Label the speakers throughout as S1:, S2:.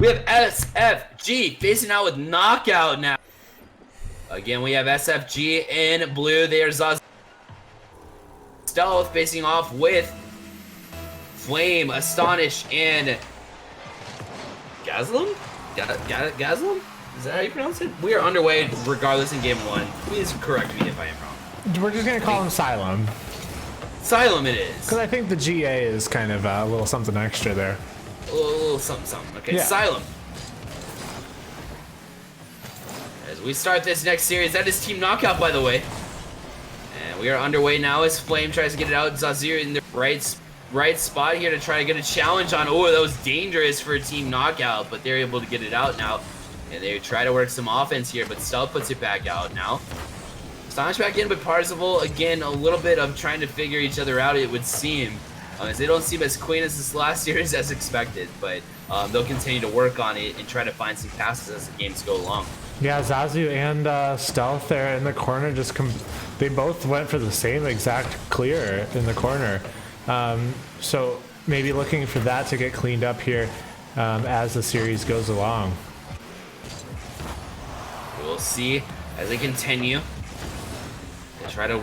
S1: We have SFG facing out with Knockout now. Again, we have SFG in blue. There's Stealth facing off with Flame, Astonish, and Gazlam? Gazlam? Is that how you pronounce it? We are underway regardless in game 1. Please correct me if I am wrong.
S2: We're just gonna call him Xylem.
S1: Xylem it is.
S2: Because I think the GA is kind of a little something extra there.
S1: A little something. Okay,
S2: yeah.
S1: Xylem. As we start this next series, that is Team Knockout, by the way. And we are underway now as Flame tries to get it out. Zazir in the right spot here to try to get a challenge on. Oh, that was dangerous for Team Knockout, but they're able to get it out now. And they try to work some offense here, but Stealth puts it back out now. Astonish back in, but Parzival, again, a little bit of trying to figure each other out, it would seem. As they don't seem as clean as this last series as expected, but they'll continue to work on it and try to find some passes as the games go along.
S2: Yeah, Zazu and Stealth there in the corner, they both went for the same exact clear in the corner. So maybe looking for that to get cleaned up here as the series goes along.
S1: We'll see as they continue. They try to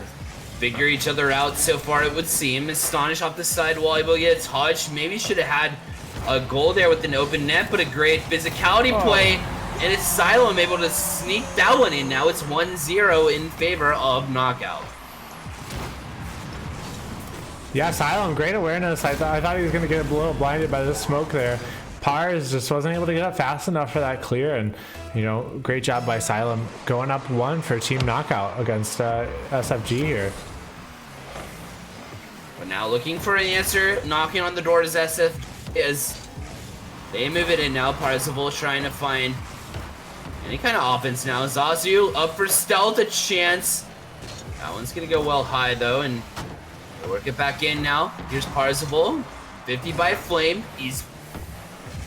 S1: figure each other out so far, it would seem. Astonish off the side wall, able to get a touch. Maybe should have had a goal there with an open net, but a great physicality play. And it's Xylem able to sneak that one in. Now it's 1-0 in favor of Knockout.
S2: Yeah, Xylem, great awareness. I thought he was going to get a little blinded by the smoke there. Pars just wasn't able to get up fast enough for that clear, and you know, great job by Xylem going up 1 for Team Knockout against SFG here.
S1: But now looking for an answer, knocking on the door as SF is. They move it in now. Parzival trying to find any kind of offense now. Zazu up for Stealth, a chance. That one's gonna go well high though, and they work it back in now. Here's Parzival, 50 by Flame. He's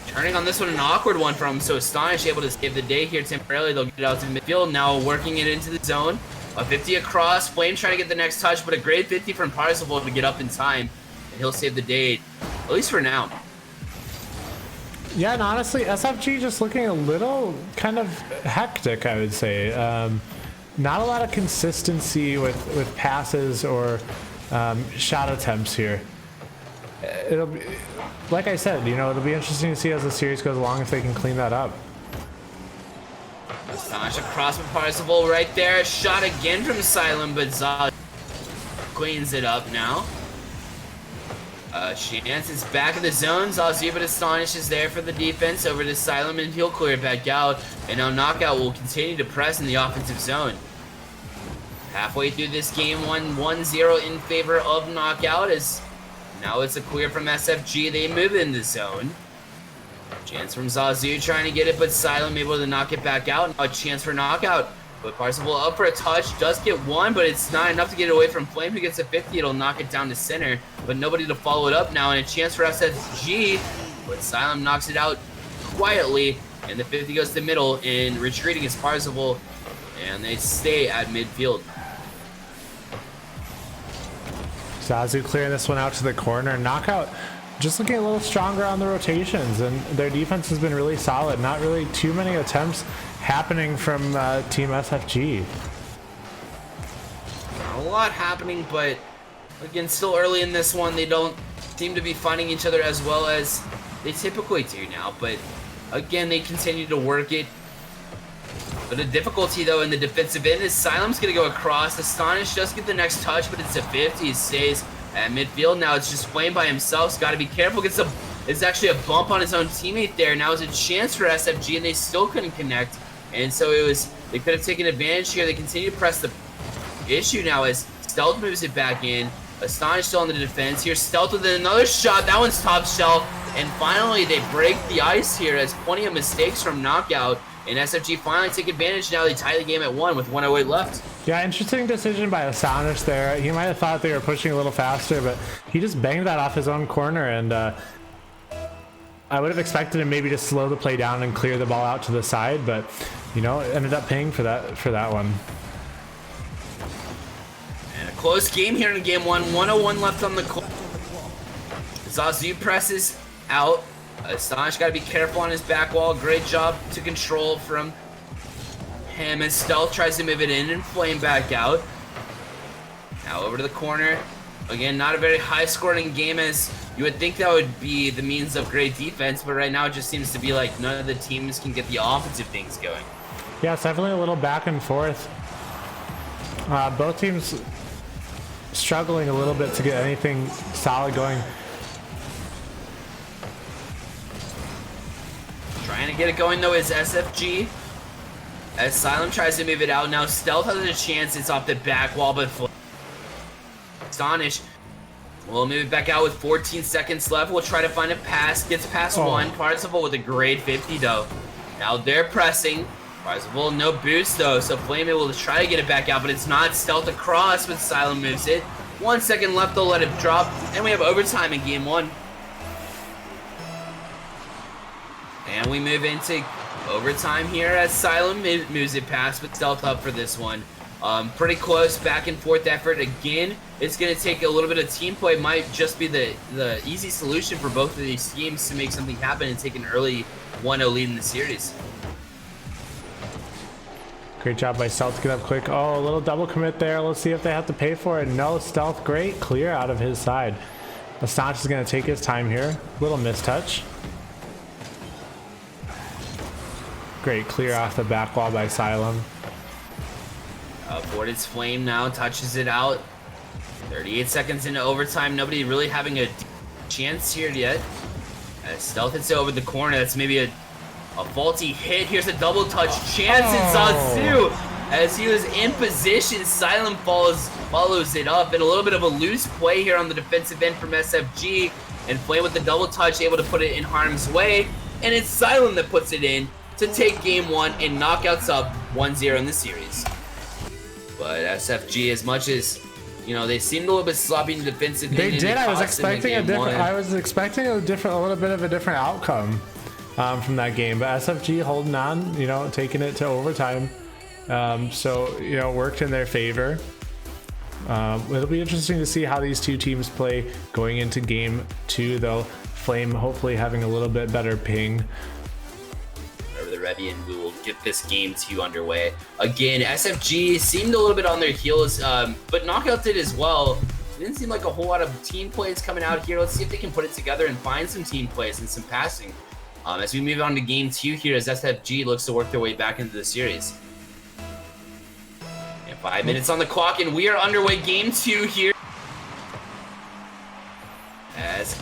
S1: turning on this one, an awkward one from him, so Astonish able to save the day here temporarily. They'll get it out to midfield, now working it into the zone. A 50 across, Flame trying to get the next touch, but a great 50 from Parzival to get up in time, and he'll save the day, at least for now.
S2: Yeah, and honestly, SFG just looking a little kind of hectic, I would say. Not a lot of consistency with passes or shot attempts here. It'll be, like I said, you know, it'll be interesting to see as the series goes along if they can clean that up.
S1: Astonish across with Parzival right there. Shot again from Xylem, but Zaz cleans it up now. Chance is back in the zone. Zazu, but Astonish is there for the defense. Over to Xylem, and he'll clear it back out. And now Knockout will continue to press in the offensive zone. Halfway through this game, 1-0 in favor of Knockout as now it's a clear from SFG. They move in the zone. Chance from Zazu trying to get it, but Xylem able to knock it back out. Now a chance for Knockout. But Parzival up for a touch, does get one, but it's not enough to get it away from Flame, who gets a 50. It'll knock it down to center, but nobody to follow it up now, and a chance for SFG, but Xylem knocks it out quietly, and the 50 goes to middle, and retreating is Parzival, and they stay at midfield.
S2: Zazu clearing this one out to the corner. Knockout just looking a little stronger on the rotations, and their defense has been really solid. Not really too many attempts happening from Team SFG.
S1: Not a lot happening, but again, still early in this one. They don't seem to be finding each other as well as they typically do now, but again, they continue to work it. But the difficulty, though, in the defensive end is Xylem's going to go across. Astonish does get the next touch, but it's a 50. He stays at midfield. Now it's just Flame by himself. He's got to be careful. It's actually a bump on his own teammate there. Now it's a chance for SFG, and they still couldn't connect. And so they could have taken advantage here. They continue to press the issue now as Stealth moves it back in. Astonish still on the defense. Here's Stealth with another shot. That one's top shelf. And finally, they break the ice here as plenty of mistakes from Knockout. And SFG finally take advantage. Now they tie the game at 1 with 1:08 left.
S2: Yeah, interesting decision by Astonish there. He might have thought they were pushing a little faster, but he just banged that off his own corner, and I would have expected him maybe to slow the play down and clear the ball out to the side, but you know, ended up paying for that one.
S1: And a close game here in game 1. 1:01 left on the clock. Zazu presses out. Astonish got to be careful on his back wall. Great job to control from him as Stealth tries to move it in and Flame back out. Now over to the corner. Again, not a very high-scoring game as you would think that would be the means of great defense, but right now it just seems to be like none of the teams can get the offensive things going.
S2: Yeah, it's definitely a little back and forth. Both teams struggling a little bit to get anything solid going.
S1: Trying to get it going though is SFG. As Asylum tries to move it out. Now Stealth has a chance. It's off the back wall, but Astonish will move it back out with 14 seconds left. We'll try to find a pass. Gets past one. Parzival with a grade 50 though. Now they're pressing. Parzival no boost though, so Flame will try to get it back out, but it's not. Stealth across, but Asylum moves it. 1 second left, they'll let it drop, and we have overtime in game one. And we move into overtime here as Asylum moves it past, but Stealth up for this one. Pretty close back and forth effort. Again, it's going to take a little bit of team play. Might just be the easy solution for both of these teams to make something happen and take an early 1-0 lead in the series.
S2: Great job by Stealth to get up quick. Oh, a little double commit there. Let's see if they have to pay for it. No, Stealth, great clear out of his side. Astonish is going to take his time here. Little mistouch. Great clear off the back wall by Asylum.
S1: Boarded's Flame now touches it out. 38 seconds into overtime. Nobody really having a chance here yet. As Stealth hits it over the corner. That's maybe a faulty hit. Here's a double touch chance in Zazu. As he was in position, Asylum follows it up. And a little bit of a loose play here on the defensive end from SFG. And Flame with the double touch, able to put it in harm's way. And it's Asylum that puts it in to take game one and knockouts up 1-0 in the series. But SFG, as much as, you know, they seemed a little bit sloppy in defensive.
S2: They did. I was expecting a different. I was expecting a little bit of a different outcome from that game. But SFG holding on, you know, taking it to overtime. So you know, worked in their favor. It'll be interesting to see how these two teams play going into game two, though. Flame hopefully having a little bit better ping.
S1: They're ready, and we will get this game two underway. Again, SFG seemed a little bit on their heels, but Knockout did as well. It didn't seem like a whole lot of team plays coming out here. Let's see if they can put it together and find some team plays and some passing. As we move on to game two here, as SFG looks to work their way back into the series. And 5 minutes on the clock, and we are underway game two here. As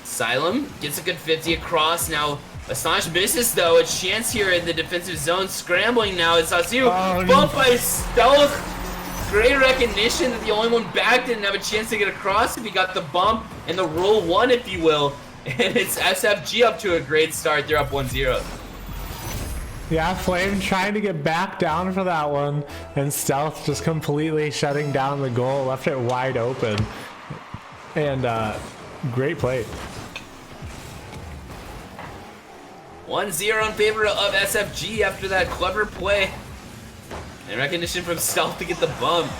S1: Asylum gets a good 50 across. Now Astonish misses though. A chance here in the defensive zone. Scrambling now. It's Zazu. Bumped by Stealth. Great recognition that the only one back didn't have a chance to get across if he got the bump and the roll one, if you will. And it's SFG up to a great start. They're up 1-0.
S2: Yeah, Flame trying to get back down for that one, and Stealth just completely shutting down the goal, left it wide open. And great play.
S1: 1-0 in favor of SFG after that clever play. And recognition from Stealth to get the bump.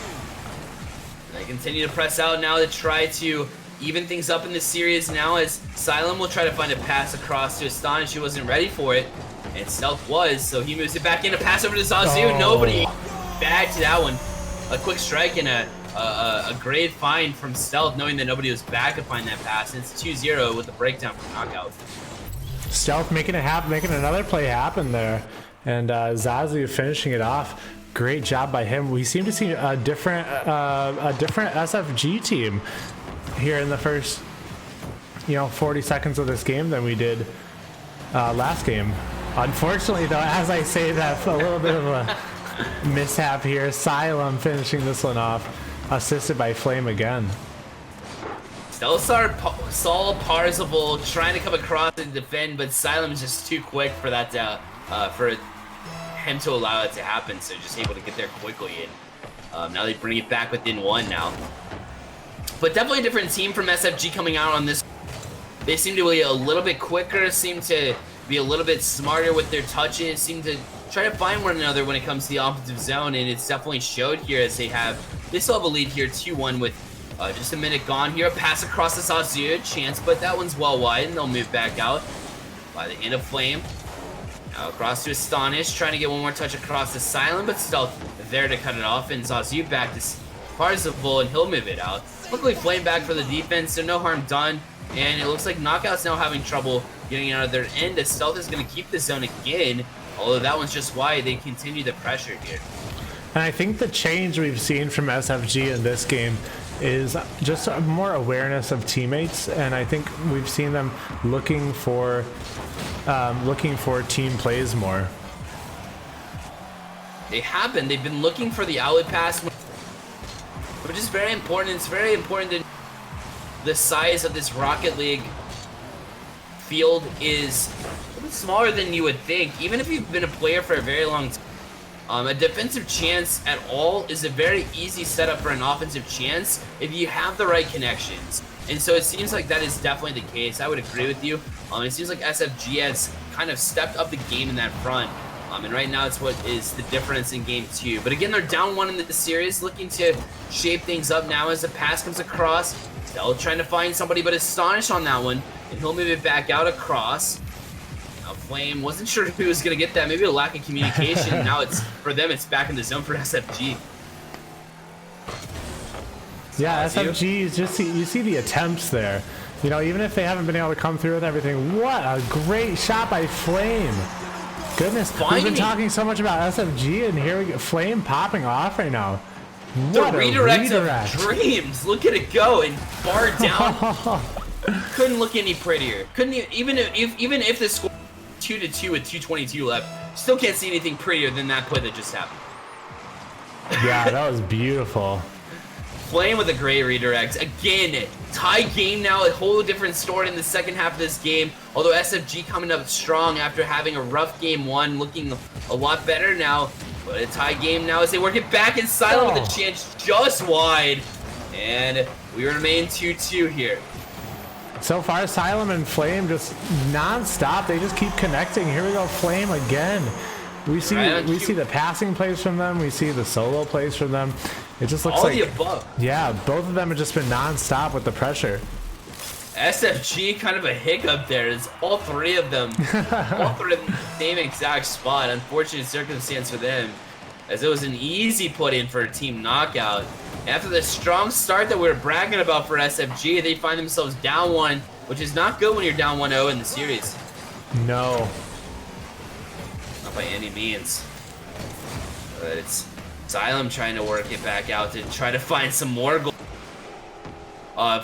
S1: And they continue to press out now to try to even things up in this series now, as Asylum will try to find a pass across to Astonish. He wasn't ready for it, and Stealth was, so he moves it back in. A pass over to Zazu. Nobody bagged to that one. A quick strike and a great find from Stealth, knowing that nobody was back to find that pass. And it's 2-0 with the breakdown from Knockout.
S2: Stealth making it happen, making another play happen there, and Zazu finishing it off. Great job by him. We seem to see a different SFG team here in the first, 40 seconds of this game than we did last game. Unfortunately, though, as I say that, a little bit of a mishap here. Asylum finishing this one off, assisted by Flame again.
S1: Saul Parzival trying to come across and defend, but Asylum is just too quick for that for him to allow it to happen, so just able to get there quickly. And now they bring it back within one now. But definitely a different team from SFG coming out on this. They seem to be a little bit quicker, seem to be a little bit smarter with their touches, seem to try to find one another when it comes to the offensive zone, and it's definitely showed here as they still have a lead here 2-1 with Just a minute gone here. A pass across the Zazu. Chance, but that one's well wide, and they'll move back out by the end of Flame. Now across to Astonish, trying to get one more touch across the Silent, but Stealth there to cut it off, and Zazu back to Parzival, and he'll move it out. Luckily, Flame back for the defense, so no harm done. And it looks like Knockout's now having trouble getting out of their end, as Stealth is going to keep the zone again. Although that one's just wide, they continue the pressure here.
S2: And I think the change we've seen from SFG in this game is just more awareness of teammates, and I think we've seen them looking for team plays more.
S1: They have been. They've been looking for the outlet pass, which is very important. It's very important to the size of this Rocket League field is a little smaller than you would think, even if you've been a player for a very long time. A defensive chance at all is a very easy setup for an offensive chance if you have the right connections. And so it seems like that is definitely the case. I would agree with you. It seems like SFG has kind of stepped up the game in that front. And right now it's what is the difference in game 2. But again, they're down 1 in the series, looking to shape things up now as the pass comes across. Still trying to find somebody, but Astonish on that one. And he'll move it back out across. Now Flame wasn't sure if he was going to get that. Maybe a lack of communication. Now it's for them, it's back in the zone for SFG.
S2: Yeah, SFG is just, you see the attempts there. You know, even if they haven't been able to come through with everything, what a great shot by Flame. Goodness, we've been talking so much about SFG, and here we go, Flame popping off right now. What
S1: the redirect of dreams. Look at it go, and bar down. Couldn't look any prettier. Couldn't even if the score 2-2 with 2:22 left, still can't see anything prettier than that play that just happened.
S2: Yeah, that was beautiful.
S1: Flame with a great redirect. Again, tie game now, a whole different story in the second half of this game. Although SFG coming up strong after having a rough game 1, looking a lot better now. But a tie game now as they work it back in Silent with a chance just wide. And we remain 2-2 here.
S2: So far, Silent and Flame just non-stop. They just keep connecting. Here we go, Flame again. We see the passing plays from them. We see the solo plays from them. It just looks
S1: all
S2: like
S1: the above.
S2: Yeah, both of them have just been non-stop with the pressure.
S1: SFG kind of a hiccup there. It's all 3 of them. All 3 of them in the same exact spot. Unfortunate circumstance for them, as it was an easy put-in for a team knockout. After the strong start that we were bragging about for SFG, they find themselves down 1, which is not good when you're down 1-0 in the series.
S2: No.
S1: Not by any means. But it's Xylem trying to work it back out to try to find some more goals.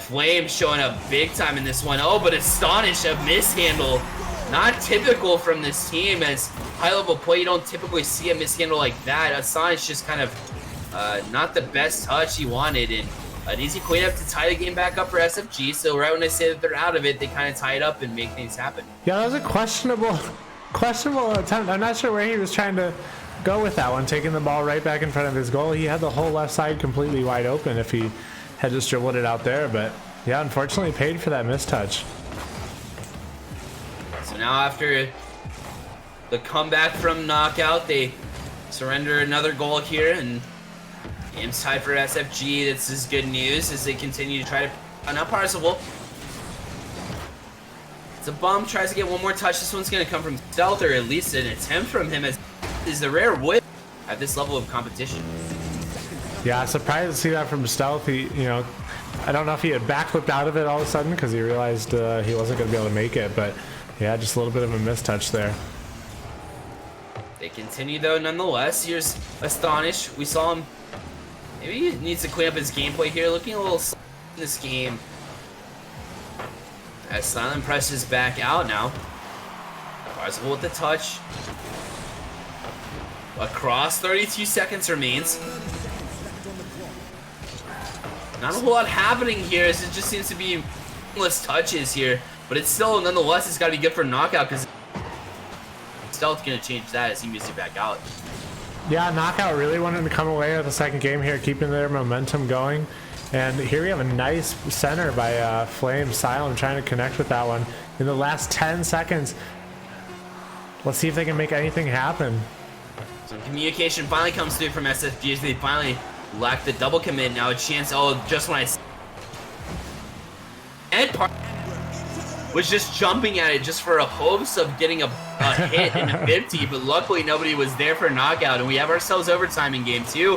S1: Flame showing up big time in this one. Oh, but Astonish, a mishandle. Not typical from this team, as high-level play, you don't typically see a mishandle like that. Astonish just kind of not the best touch he wanted, and an easy cleanup to tie the game back up for SFG. So right when I say that they're out of it, they kind of tie it up and make things happen.
S2: Yeah, that was a questionable attempt. I'm not sure where he was trying to go with that one, taking the ball right back in front of his goal. He had the whole left side completely wide open if he had just dribbled it out there, but yeah, unfortunately paid for that mistouch.
S1: So now after the comeback from knockout, they surrender another goal here, and game's tied for SFG. This is good news as they continue to try to run up Parzival. It's a bump, tries to get one more touch. This one's going to come from Stealth, or at least an attempt from him, as is the rare whip at this level of competition.
S2: Yeah, surprised to see that from Stealth. He, you know, I don't know if he had backflipped out of it all of a sudden because he realized he wasn't going to be able to make it, but yeah, just a little bit of a mistouch there.
S1: They continue though, nonetheless. Here's Astonish. We saw him. Maybe he needs to clean up his gameplay here. Looking a little slow in this game. As Silent presses back out now. Parzival with the touch. Across, 32 seconds remains. Not a whole lot happening here, as it just seems to be endless touches here. But it's still, nonetheless, it's got to be good for knockout, because Stealth's going to change that as he moves it back out.
S2: Yeah, knockout really wanted to come away with the second game here, keeping their momentum going. And here we have a nice center by Flame. Silent trying to connect with that one in the last 10 seconds. Let's see if they can make anything happen.
S1: So communication finally comes through from SFG as they finally lack the double commit. Now a chance, oh, just when I Ed was just jumping at it just for a hopes of getting a hit in a 50, but luckily nobody was there for a knockout, and we have ourselves overtime in game 2,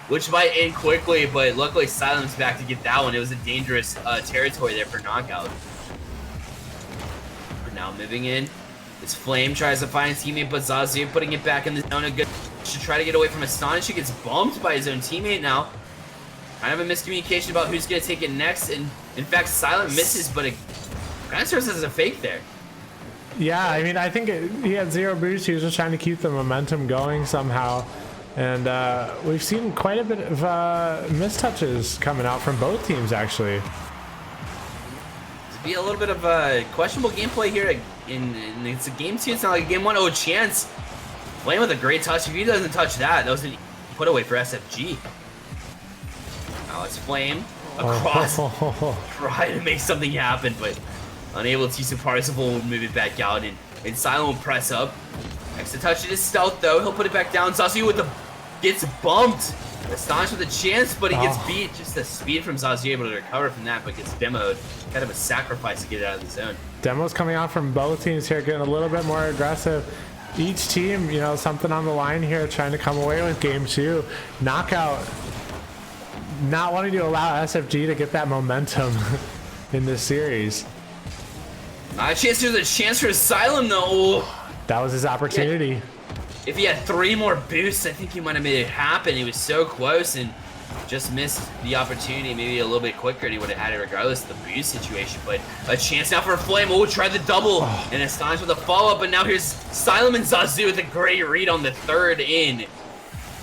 S1: which might end quickly, but luckily Silent's back to get that one. It was a dangerous territory there for knockout. But now moving in, this Flame tries to find his teammate, but Zazu putting it back in the zone. A good to try to get away from Astonish. He gets bumped by his own teammate now. Kind of a miscommunication about who's going to take it next, and in fact Silent misses, but it kind of serves as a fake there.
S2: Yeah, I mean, I think he had 0 boost. He was just trying to keep the momentum going somehow. And we've seen quite a bit of mistouches coming out from both teams, actually.
S1: It'd be a little bit of questionable gameplay here. It's a game 2. It's not like a game 1. Oh, Chance playing with a great touch. If he doesn't touch that, that was a put away for SFG. Now it's Flame across. Try to make something happen, but unable to. So Parzival will move it back out, and Silent will press up. Extra touch in his stealth, though. He'll put it back down. Zazu with the gets bumped. Astonished with a chance, but he gets beat. Just the speed from Zazu able to recover from that, but gets demoed. Kind of a sacrifice to get it out of the zone.
S2: Demos coming out from both teams here, getting a little bit more aggressive. Each team, you know, something on the line here, trying to come away with game 2. Knockout not wanting to allow SFG to get that momentum in this series.
S1: Not a chance. There's a chance for Asylum, though.
S2: That was his opportunity.
S1: If he had 3 more boosts, I think he might have made it happen. He was so close and just missed the opportunity maybe a little bit quicker, and he would have had it regardless of the boost situation. But a chance now for Flame. Oh, tried the double, and Astonished with a follow-up, but now here's Silent and Zazu with a great read on the 3rd in,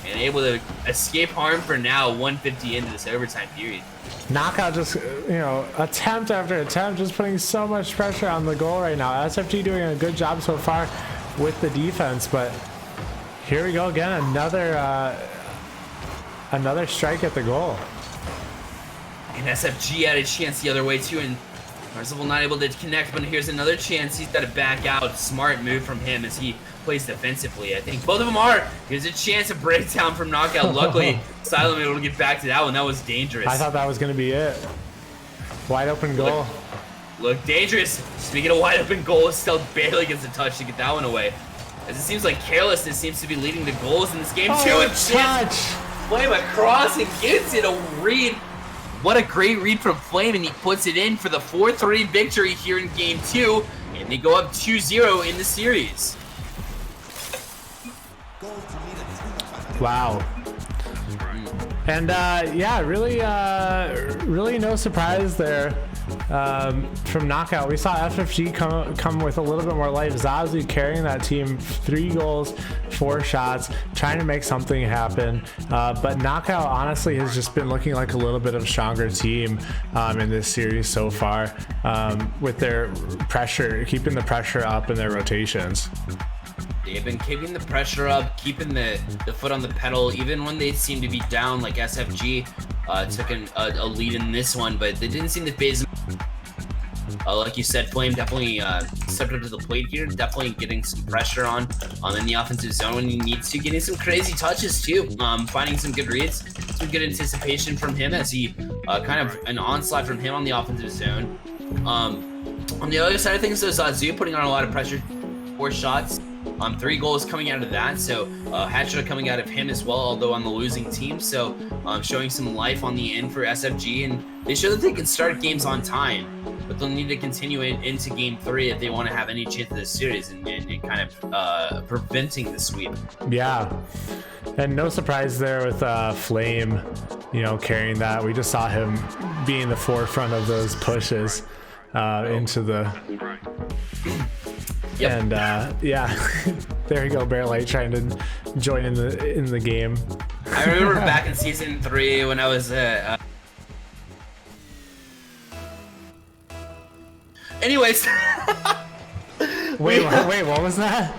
S1: and able to escape harm for now, 150 into this overtime period.
S2: Knockout just, you know, attempt after attempt, just putting so much pressure on the goal right now. SFG doing a good job so far with the defense, but here we go again, another strike at the goal.
S1: And SFG had a chance the other way too, and Parzival not able to connect, but here's another chance. He's got to back out. Smart move from him as he plays defensively. I think both of them are. Here's a chance, a breakdown from Knockout. Luckily, Silent able to get back to that one. That was dangerous.
S2: I thought that was going to be it. Wide open goal.
S1: Look dangerous. Speaking of wide open goals, still barely gets a touch to get that one away. As it seems like carelessness seems to be leading to goals in this game too.
S2: And touch.
S1: Flame across and gets it a read. What a great read from Flame, and he puts it in for the 4-3 victory here in game 2, and they go up 2-0 in the series.
S2: Wow. And yeah, really no surprise there from Knockout. We saw FFG come with a little bit more life. Zazu carrying that team, 3 goals, 4 shots, trying to make something happen. But Knockout honestly has just been looking like a little bit of a stronger team in this series so far, with their pressure, keeping the pressure up in their rotations.
S1: They've been keeping the pressure up, keeping the foot on the pedal, even when they seem to be down, like SFG took a lead in this one, but they didn't seem to phase them. Like you said, Flame definitely stepped up to the plate here, definitely getting some pressure on in the offensive zone when he needs to, getting some crazy touches too, finding some good reads, some good anticipation from him as he kind of an onslaught from him on the offensive zone. On the other side of things, though, Zazu putting on a lot of pressure, 4 shots. 3 goals coming out of that, so hat trick coming out of him as well, although on the losing team, so showing some life on the end for SFG, and they show that they can start games on time, but they'll need to continue it into game 3 if they want to have any chance of this series and kind of preventing the sweep.
S2: Yeah, and no surprise there with Flame, you know, carrying that. We just saw him being the forefront of those pushes into the... Yep. And yeah, there you go, BearLight trying to join in the game.
S1: I remember back in season 3 when I was anyways.
S2: wait, what was that?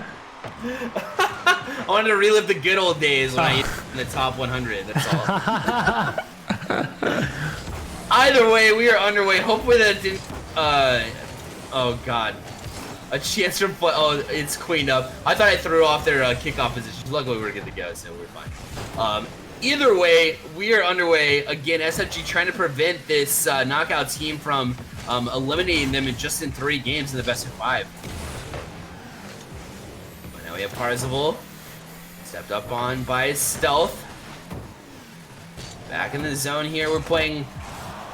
S1: I wanted to relive the good old days when I used in the top 100. That's all. Either way, we are underway. Hopefully that didn't. Oh God. A chance from it's cleaned up. I thought I threw off their kickoff position. Luckily, we were good to go, so we're fine. Either way, we are underway again. SFG trying to prevent this knockout team from eliminating them in 3 games in the best of 5. But now we have Parzival, stepped up on by Stealth. Back in the zone here, we're playing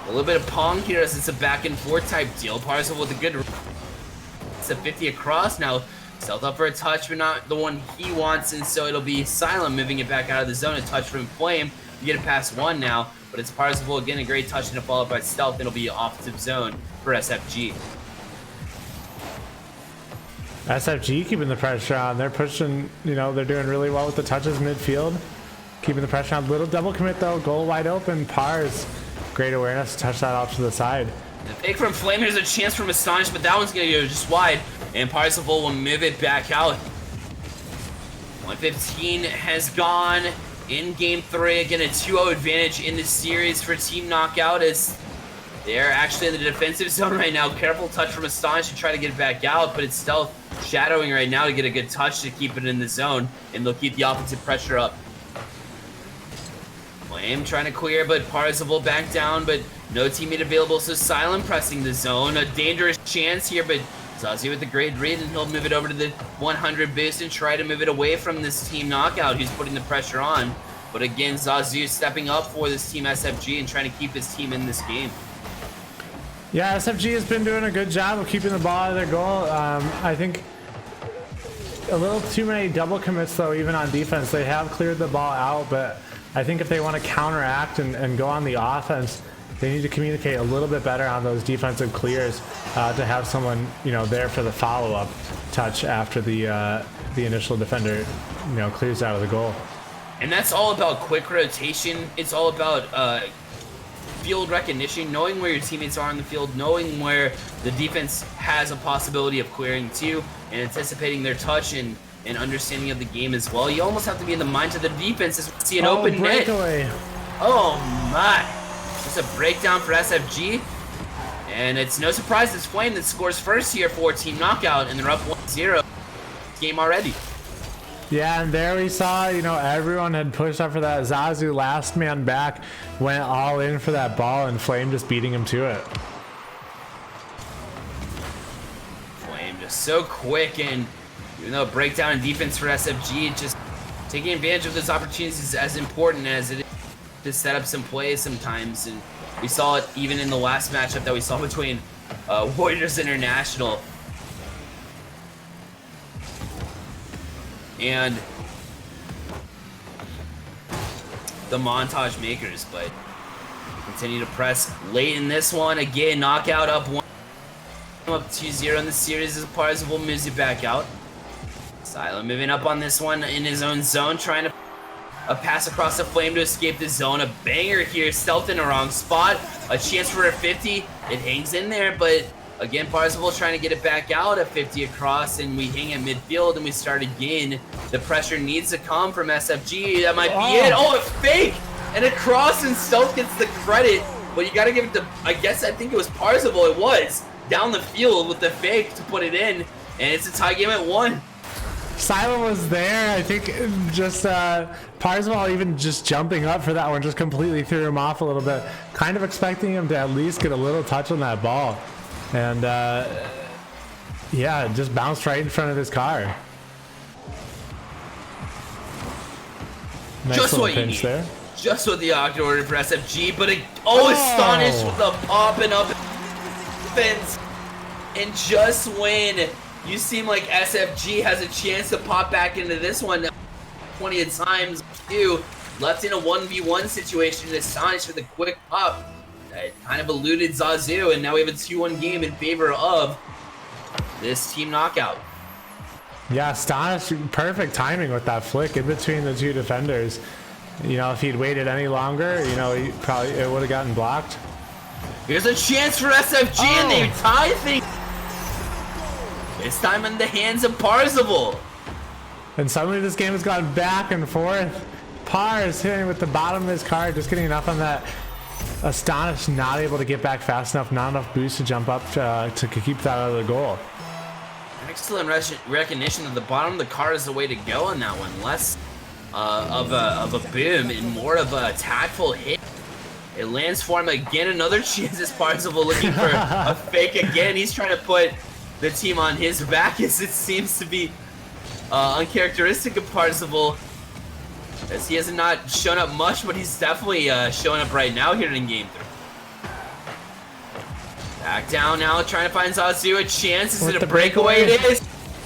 S1: a little bit of Pong here as it's a back and forth type deal. Parzival with a good, it's a 50 across. Now Stealth up for a touch, but not the one he wants, and so it'll be Silent moving it back out of the zone. A touch from Flame. You get it past 1 now, but it's Parzival again, a great touch and a follow-up by Stealth. It'll be offensive zone for SFG.
S2: SFG keeping the pressure on. They're pushing, you know, they're doing really well with the touches midfield. Keeping the pressure on. Little double commit though. Goal wide open. Pars. Great awareness. Touch that off to the side.
S1: The fake from Flame. There's a chance from Astonish, but that one's going to go just wide. And Parzival will move it back out. 115 has gone in game 3. Again, a 2-0 advantage in the series for Team Knockout as they're actually in the defensive zone right now. Careful touch from Astonish to try to get it back out, but it's Stealth shadowing right now to get a good touch to keep it in the zone, and they'll keep the offensive pressure up. Flame trying to clear, but Parzival back down, but no teammate available, so Silent pressing the zone. A dangerous chance here, but Zazie with the great read, and he'll move it over to the 100 boost and try to move it away from this Team Knockout who's putting the pressure on. But again, Zazie stepping up for this Team SFG and trying to keep his team in this game.
S2: Yeah, SFG has been doing a good job of keeping the ball out of their goal. I think a little too many double commits though, even on defense. They have cleared the ball out, but I think if they want to counteract and go on the offense, they need to communicate a little bit better on those defensive clears to have someone, you know, there for the follow-up touch after the initial defender, you know, clears out of the goal.
S1: And that's all about quick rotation. It's all about field recognition, knowing where your teammates are on the field, knowing where the defense has a possibility of clearing to, and anticipating their touch and understanding of the game as well. You almost have to be in the mind of the defense as we see an open
S2: breakaway.
S1: net. Oh my. Just a breakdown for SFG. And it's no surprise it's Flame that scores first here for Team Knockout, and they're up 1-0 game already.
S2: Yeah, and there we saw, you know, everyone had pushed up for that. Zazu, last man back, went all in for that ball, and Flame just beating him to it.
S1: Flame just so quick, and even though breakdown in defense for SFG, just taking advantage of those opportunities is as important as it is to set up some plays sometimes. And we saw it even in the last matchup that we saw between Warriors International and the Montage Makers, but continue to press late in this one. Again, Knockout up 2-0 in the series as Parzival moves it back out. Silent moving up on this one in his own zone, trying to pass across the Flame to escape the zone. A banger here, Stealth in the wrong spot. A chance for a 50. It hangs in there, but again, Parzival trying to get it back out at 50 across, and we hang at midfield and we start again. The pressure needs to come from SFG. That might be it. Oh, a fake! And a cross, and Stealth gets the credit, but you gotta give it to, I think it was Parzival. It was down the field with the fake to put it in, and it's a tie game at 1.
S2: Silent was there. I think just Parzival even just jumping up for that one just completely threw him off a little bit. Kind of expecting him to at least get a little touch on that ball. And yeah, it just bounced right in front of his car. Nice
S1: just what you need. There. Just what the Octa ordered for SFG, but Astonished with the popping up fence. And just when you seem like SFG has a chance to pop back into this one 20 times, too, left in a 1v1 situation, Astonished with a quick pop. It kind of eluded Zazu, and now we have a 2-1 game in favor of this Team Knockout.
S2: Yeah, Astonished, perfect timing with that flick in between the two defenders. You know, if he'd waited any longer, you know, it would have gotten blocked.
S1: Here's a chance for SFG, and they tie things. This time in the hands of Parzival.
S2: And suddenly this game has gone back and forth. Pars hitting with the bottom of his car, just getting enough on that. Astonished, not able to get back fast enough, not enough boost to jump up to keep that out of the goal.
S1: Excellent recognition of the bottom of the car is the way to go on that one. Less of a boom and more of a tactful hit. It lands for him again. Another chance as Parzival looking for a fake again. He's trying to put the team on his back, as it seems to be uncharacteristic of Parzival, as he has not shown up much, but he's definitely showing up right now here in Game 3. Back down now, trying to find Zazu a chance. Is it a breakaway? It is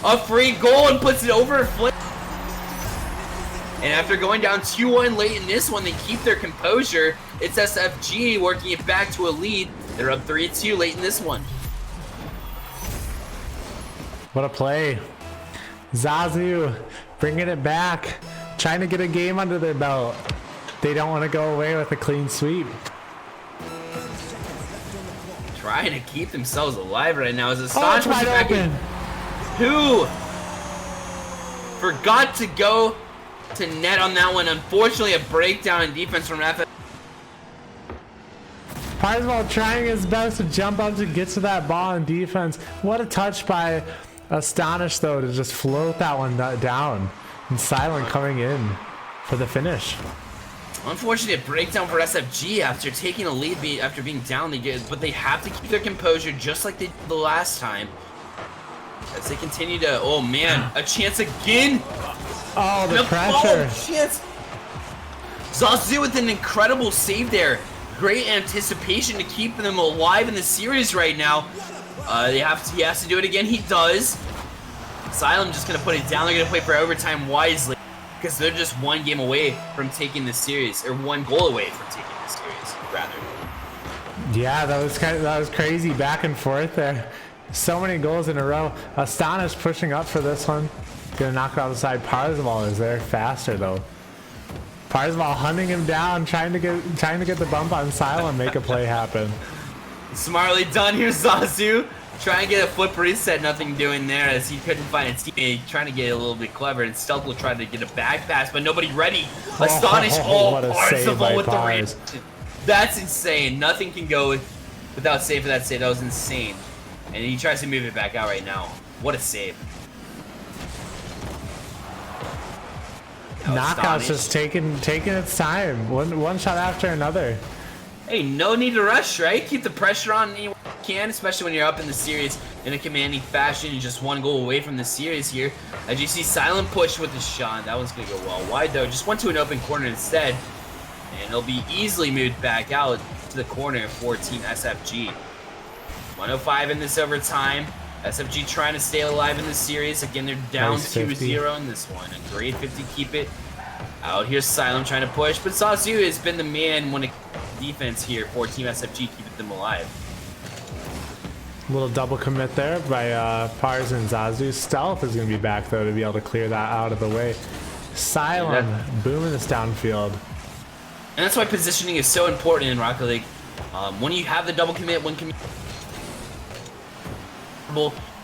S1: a free goal and puts it over Flint. And after going down 2-1 late in this one, they keep their composure. It's SFG working it back to a lead. They're up 3-2 late in this one.
S2: What a play. Zazu bringing it back, trying to get a game under their belt. They don't want to go away with a clean sweep.
S1: Trying to keep themselves alive right now as Astonish
S2: wide
S1: back
S2: open.
S1: Who forgot to go to net on that one. Unfortunately, a breakdown in defense from FF.
S2: Parzival trying his best to jump up to get to that ball in defense. What a touch by Astonish, though, to just float that one down. And Silent coming in for the finish.
S1: Unfortunate breakdown for SFG after taking a lead after being down. But they have to keep their composure just like they did the last time. As they continue to, oh man, a chance again.
S2: Oh, the pressure.
S1: Chance. Zazu with an incredible save there. Great anticipation to keep them alive in the series right now. He has to do it again. He does. Asylum just going to put it down. They're going to play for overtime wisely because they're just one game away from taking the series, or one goal away from taking the series, rather.
S2: Yeah, that was crazy back and forth there. So many goals in a row. Astonish pushing up for this one. Gonna knock it out the side. Parzival is there faster though. Parzival hunting him down, trying to get the bump on Silent, make a play happen.
S1: Smartly done here, Zazu. Trying to get a flip reset, nothing doing there as he couldn't find a teammate. Trying to get a little bit clever, and Stealth will try to get a back pass, but nobody ready. Astonish, Parzival with the reaction. That's insane. Nothing can go without save for that save. That was insane. And he tries to move it back out right now. What a save.
S2: Knockout's just taking its time. One shot after another.
S1: Hey, no need to rush, right? Keep the pressure on any way you can, especially when you're up in the series in a commanding fashion. You're just one goal away from the series here. As you see, Silent push with the shot. That one's going to go well wide, though. Just went to an open corner instead. And it'll be easily moved back out to the corner for Team SFG. 105 in this overtime. SFG trying to stay alive in this series. Again, they're down 2-0 in this one. A grade 50 keep it. Out here's Silent trying to push, but Zazu has been the man when it defense here for Team SFG, keeping them alive.
S2: A little double commit there by Pars and Zazu. Stealth is going to be back, though, to be able to clear that out of the way. Silent booming this downfield.
S1: And that's why positioning is so important in Rocket League. When you have the double commit,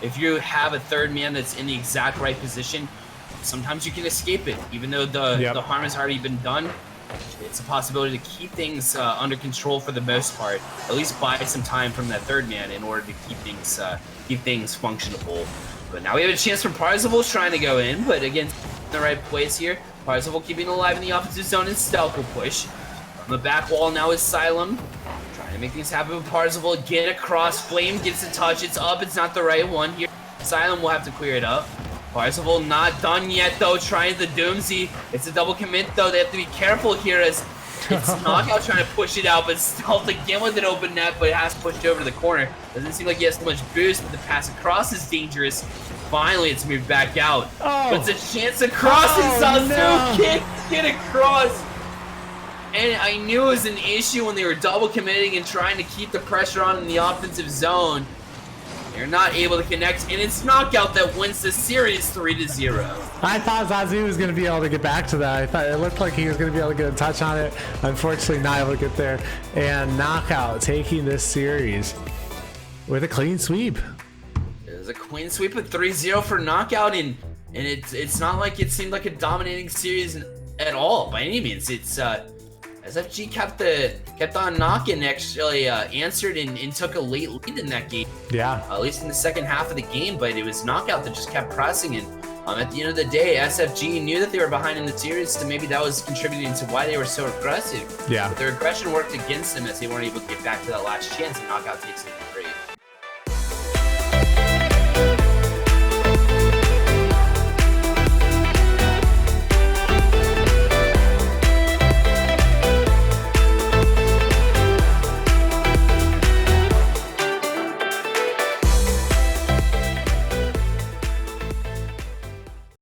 S1: if you have a third man that's in the exact right position, sometimes you can escape it. Even though the harm has already been done, it's a possibility to keep things under control for the most part. At least buy some time from that third man in order to keep things functionable. But now we have a chance for Parzival trying to go in, but again, in the right place here. Parzival keeping alive in the offensive zone, and Stealth will push. On the back wall now is Asylum. Trying to make things happen with Parzival. Get across. Flame gets a touch. It's up. It's not the right one here. Asylum will have to clear it up. Parzival not done yet, though. Trying the Doomsy. It's a double commit, though. They have to be careful here as it's Knockout trying to push it out, but Stealth again with an open net, but it has pushed over to the corner. Doesn't seem like he has too much boost, but the pass across is dangerous. Finally, it's moved back out. But it's a chance across, and Zazu can't get across. And I knew it was an issue when they were double committing and trying to keep the pressure on in the offensive zone. They're not able to connect, and it's Knockout that wins the series 3-0.
S2: I thought Zazu was going to be able to get back to that. I thought it looked like he was going to be able to get a touch on it. Unfortunately, not able to get there. And Knockout taking this series with a clean sweep.
S1: It was a clean sweep of 3-0 for Knockout, and it's not like it seemed like a dominating series at all by any means. It's as SFG kept on knocking, actually answered and took a late lead in that game.
S2: Yeah.
S1: At least in the second half of the game, but it was Knockout that just kept pressing. And at the end of the day, SFG knew that they were behind in the series, so maybe that was contributing to why they were so aggressive.
S2: Yeah.
S1: But their aggression worked against them as they weren't able to get back to that last chance, and Knockout takes it in 3.